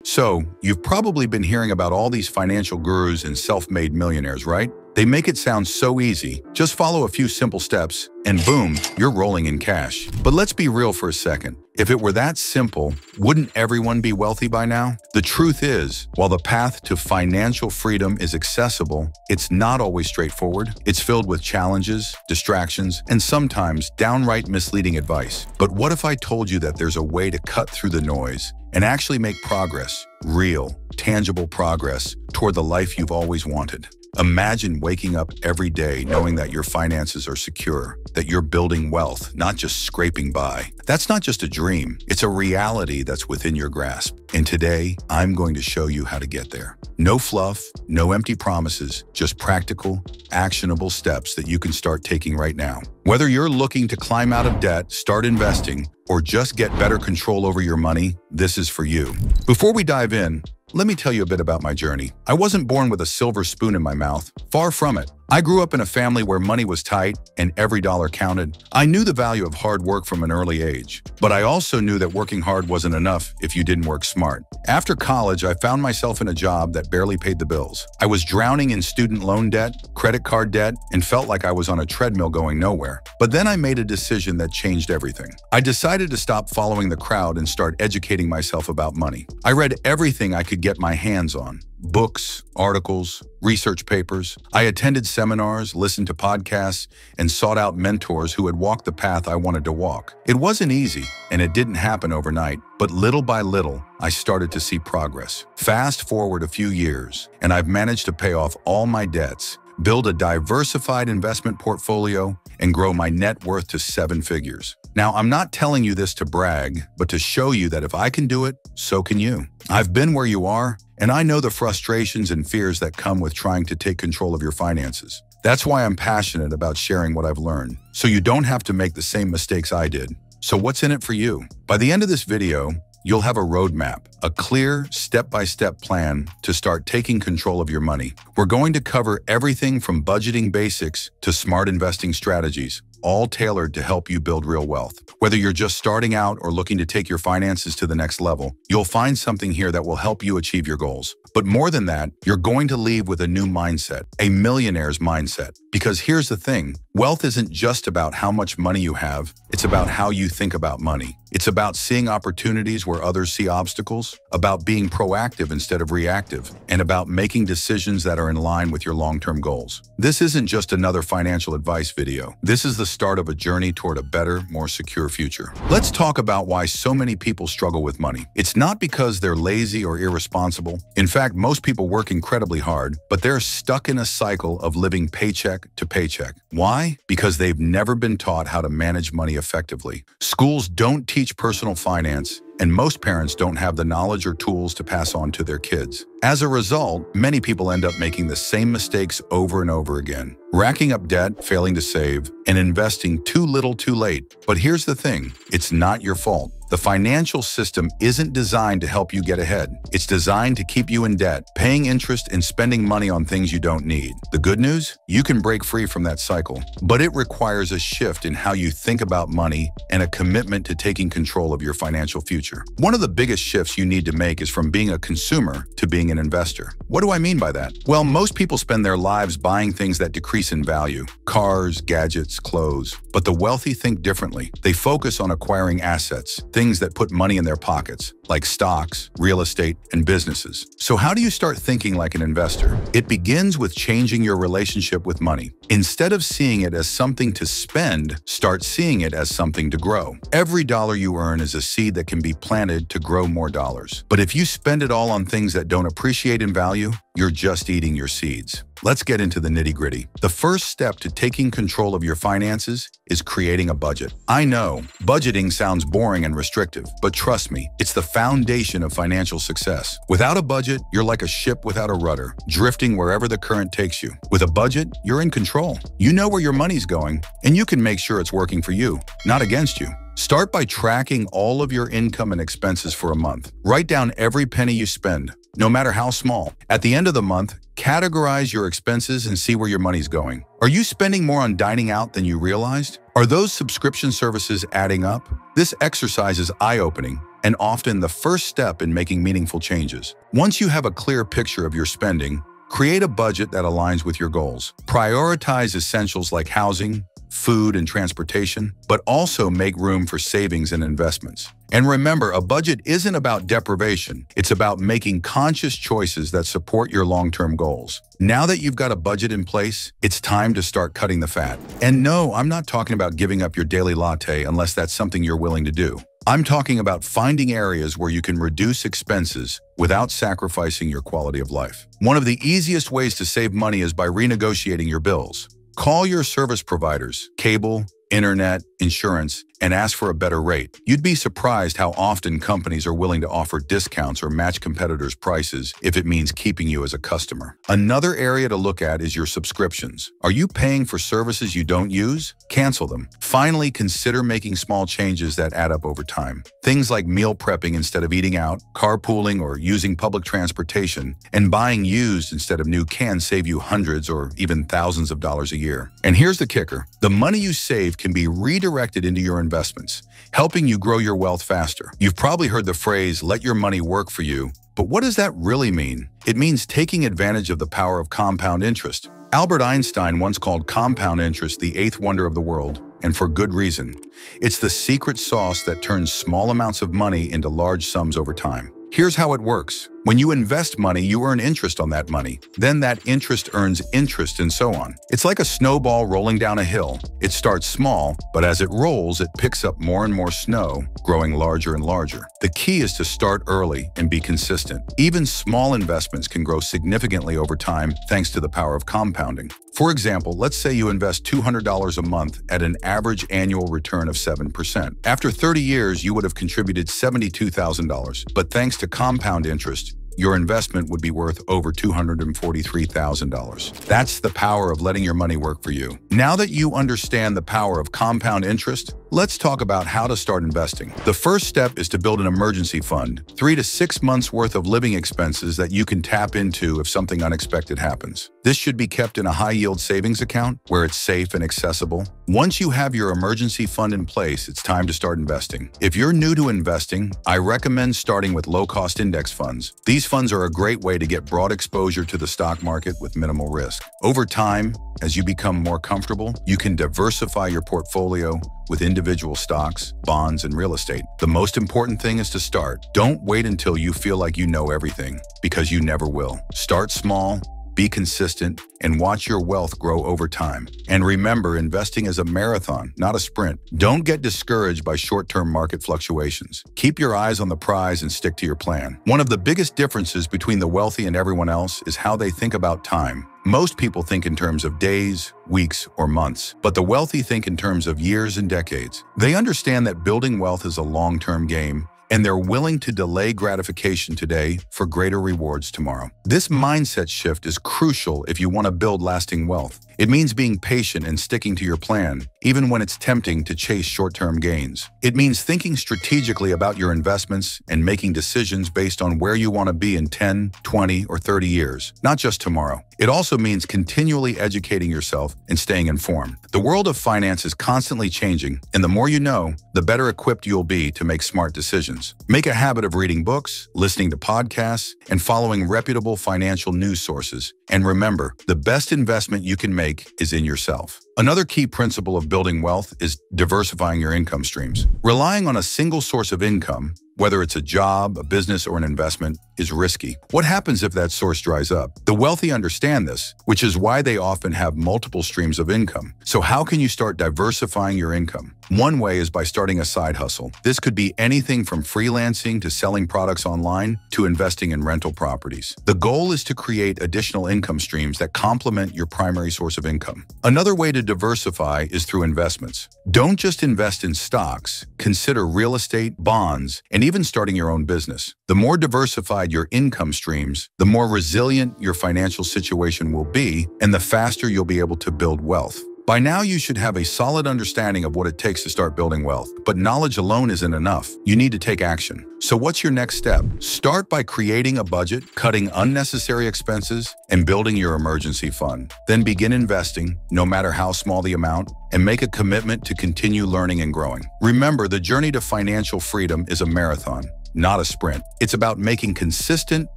So, you've probably been hearing about all these financial gurus and self-made millionaires, right? They make it sound so easy. Just follow a few simple steps, and boom, you're rolling in cash. But let's be real for a second. If it were that simple, wouldn't everyone be wealthy by now? The truth is, while the path to financial freedom is accessible, it's not always straightforward. It's filled with challenges, distractions, and sometimes downright misleading advice. But what if I told you that there's a way to cut through the noise and actually make progress, real, tangible progress, toward the life you've always wanted? Imagine waking up every day knowing that your finances are secure, that you're building wealth, not just scraping by. That's not just a dream, it's a reality that's within your grasp. And today, I'm going to show you how to get there. No fluff, no empty promises, just practical, actionable steps that you can start taking right now. Whether you're looking to climb out of debt, start investing, or just get better control over your money, this is for you. Before we dive in, let me tell you a bit about my journey. I wasn't born with a silver spoon in my mouth. Far from it. I grew up in a family where money was tight and every dollar counted. I knew the value of hard work from an early age, but I also knew that working hard wasn't enough if you didn't work smart. After college, I found myself in a job that barely paid the bills. I was drowning in student loan debt, credit card debt, and felt like I was on a treadmill going nowhere. But then I made a decision that changed everything. I decided to stop following the crowd and start educating myself about money. I read everything I could get my hands on. Books, articles, research papers. I attended seminars, listened to podcasts, and sought out mentors who had walked the path I wanted to walk. It wasn't easy, and it didn't happen overnight, but little by little, I started to see progress. Fast forward a few years, and I've managed to pay off all my debts, build a diversified investment portfolio, and grow my net worth to 7 figures. Now, I'm not telling you this to brag, but to show you that if I can do it, so can you. I've been where you are, and I know the frustrations and fears that come with trying to take control of your finances. That's why I'm passionate about sharing what I've learned, so you don't have to make the same mistakes I did. So what's in it for you? By the end of this video, you'll have a roadmap, a clear, step-by-step plan to start taking control of your money. We're going to cover everything from budgeting basics to smart investing strategies, all tailored to help you build real wealth. Whether you're just starting out or looking to take your finances to the next level, you'll find something here that will help you achieve your goals. But more than that, you're going to leave with a new mindset, a millionaire's mindset. Because here's the thing, wealth isn't just about how much money you have, it's about how you think about money. It's about seeing opportunities where others see obstacles, about being proactive instead of reactive, and about making decisions that are in line with your long-term goals. This isn't just another financial advice video. This is the start of a journey toward a better, more secure future. Let's talk about why so many people struggle with money. It's not because they're lazy or irresponsible. In fact, most people work incredibly hard, but they're stuck in a cycle of living paycheck to paycheck. Why? Because they've never been taught how to manage money effectively. Schools don't teach personal finance, and most parents don't have the knowledge or tools to pass on to their kids. As a result, many people end up making the same mistakes over and over again, racking up debt, failing to save, and investing too little too late. But here's the thing, it's not your fault. The financial system isn't designed to help you get ahead. It's designed to keep you in debt, paying interest and spending money on things you don't need. The good news? You can break free from that cycle, but it requires a shift in how you think about money and a commitment to taking control of your financial future. One of the biggest shifts you need to make is from being a consumer to being an investor. What do I mean by that? Well, most people spend their lives buying things that decrease in value, cars, gadgets, clothes. But the wealthy think differently. They focus on acquiring assets, things that put money in their pockets, like stocks, real estate, and businesses. So how do you start thinking like an investor? It begins with changing your relationship with money. Instead of seeing it as something to spend, start seeing it as something to grow. Every dollar you earn is a seed that can be planted to grow more dollars. But if you spend it all on things that don't appreciate in value, you're just eating your seeds. Let's get into the nitty-gritty. The first step to taking control of your finances is creating a budget. I know, budgeting sounds boring and restrictive, but trust me, it's the foundation of financial success. Without a budget, you're like a ship without a rudder, drifting wherever the current takes you. With a budget, you're in control. You know where your money's going, and you can make sure it's working for you, not against you. Start by tracking all of your income and expenses for a month. Write down every penny you spend, no matter how small. At the end of the month, categorize your expenses and see where your money's going. Are you spending more on dining out than you realized? Are those subscription services adding up? This exercise is eye-opening, and often the first step in making meaningful changes. Once you have a clear picture of your spending, create a budget that aligns with your goals. Prioritize essentials like housing, food, and transportation, but also make room for savings and investments. And remember, a budget isn't about deprivation. It's about making conscious choices that support your long-term goals. Now that you've got a budget in place, it's time to start cutting the fat. And no, I'm not talking about giving up your daily latte unless that's something you're willing to do. I'm talking about finding areas where you can reduce expenses without sacrificing your quality of life. One of the easiest ways to save money is by renegotiating your bills. Call your service providers, cable, internet, insurance, and ask for a better rate. You'd be surprised how often companies are willing to offer discounts or match competitors' prices if it means keeping you as a customer. Another area to look at is your subscriptions. Are you paying for services you don't use? Cancel them. Finally, consider making small changes that add up over time. Things like meal prepping instead of eating out, carpooling or using public transportation, and buying used instead of new can save you hundreds or even thousands of dollars a year. And here's the kicker. The money you save can be redirected into your investments, helping you grow your wealth faster. You've probably heard the phrase, let your money work for you. But what does that really mean? It means taking advantage of the power of compound interest. Albert Einstein once called compound interest the eighth wonder of the world, and for good reason. It's the secret sauce that turns small amounts of money into large sums over time. Here's how it works. When you invest money, you earn interest on that money. Then that interest earns interest and so on. It's like a snowball rolling down a hill. It starts small, but as it rolls, it picks up more and more snow, growing larger and larger. The key is to start early and be consistent. Even small investments can grow significantly over time thanks to the power of compounding. For example, let's say you invest $200 a month at an average annual return of 7%. After 30 years, you would have contributed $72,000. But thanks to compound interest, your investment would be worth over $243,000. That's the power of letting your money work for you. Now that you understand the power of compound interest, let's talk about how to start investing. The first step is to build an emergency fund, 3 to 6 months worth of living expenses that you can tap into if something unexpected happens. This should be kept in a high-yield savings account where it's safe and accessible. Once you have your emergency fund in place, it's time to start investing. If you're new to investing, I recommend starting with low-cost index funds. These funds are a great way to get broad exposure to the stock market with minimal risk. Over time, as you become more comfortable, you can diversify your portfolio with individual stocks, bonds, and real estate. The most important thing is to start. Don't wait until you feel like you know everything, because you never will. Start small, be consistent, and watch your wealth grow over time. And remember, investing is a marathon, not a sprint. Don't get discouraged by short-term market fluctuations. Keep your eyes on the prize and stick to your plan. One of the biggest differences between the wealthy and everyone else is how they think about time. Most people think in terms of days, weeks, or months, but the wealthy think in terms of years and decades. They understand that building wealth is a long-term game, and they're willing to delay gratification today for greater rewards tomorrow. This mindset shift is crucial if you want to build lasting wealth. It means being patient and sticking to your plan, even when it's tempting to chase short-term gains. It means thinking strategically about your investments and making decisions based on where you want to be in 10, 20, or 30 years, not just tomorrow. It also means continually educating yourself and staying informed. The world of finance is constantly changing, and the more you know, the better equipped you'll be to make smart decisions. Make a habit of reading books, listening to podcasts, and following reputable financial news sources. And remember, the best investment you can make is in yourself. Another key principle of building wealth is diversifying your income streams. Relying on a single source of income, whether it's a job, a business, or an investment, is risky. What happens if that source dries up? The wealthy understand this, which is why they often have multiple streams of income. So how can you start diversifying your income? One way is by starting a side hustle. This could be anything from freelancing to selling products online to investing in rental properties. The goal is to create additional income streams that complement your primary source of income. Another way to diversify is through investments. Don't just invest in stocks. Consider real estate, bonds, and even starting your own business. The more diversified your income streams, the more resilient your financial situation will be, and the faster you'll be able to build wealth. By now, you should have a solid understanding of what it takes to start building wealth. But knowledge alone isn't enough. You need to take action. So what's your next step? Start by creating a budget, cutting unnecessary expenses, and building your emergency fund. Then begin investing, no matter how small the amount, and make a commitment to continue learning and growing. Remember, the journey to financial freedom is a marathon, not a sprint. It's about making consistent,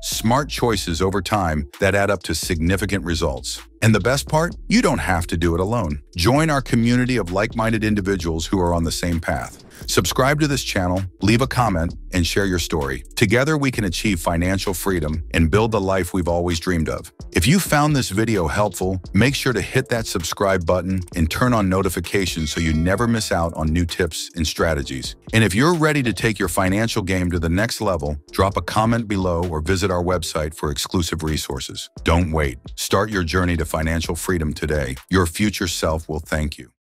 smart choices over time that add up to significant results. And the best part? You don't have to do it alone. Join our community of like-minded individuals who are on the same path. Subscribe to this channel, leave a comment, and share your story. Together, we can achieve financial freedom and build the life we've always dreamed of. If you found this video helpful, make sure to hit that subscribe button and turn on notifications so you never miss out on new tips and strategies. And if you're ready to take your financial game to the next level, drop a comment below or visit our website for exclusive resources. Don't wait. Start your journey to financial freedom today. Your future self will thank you.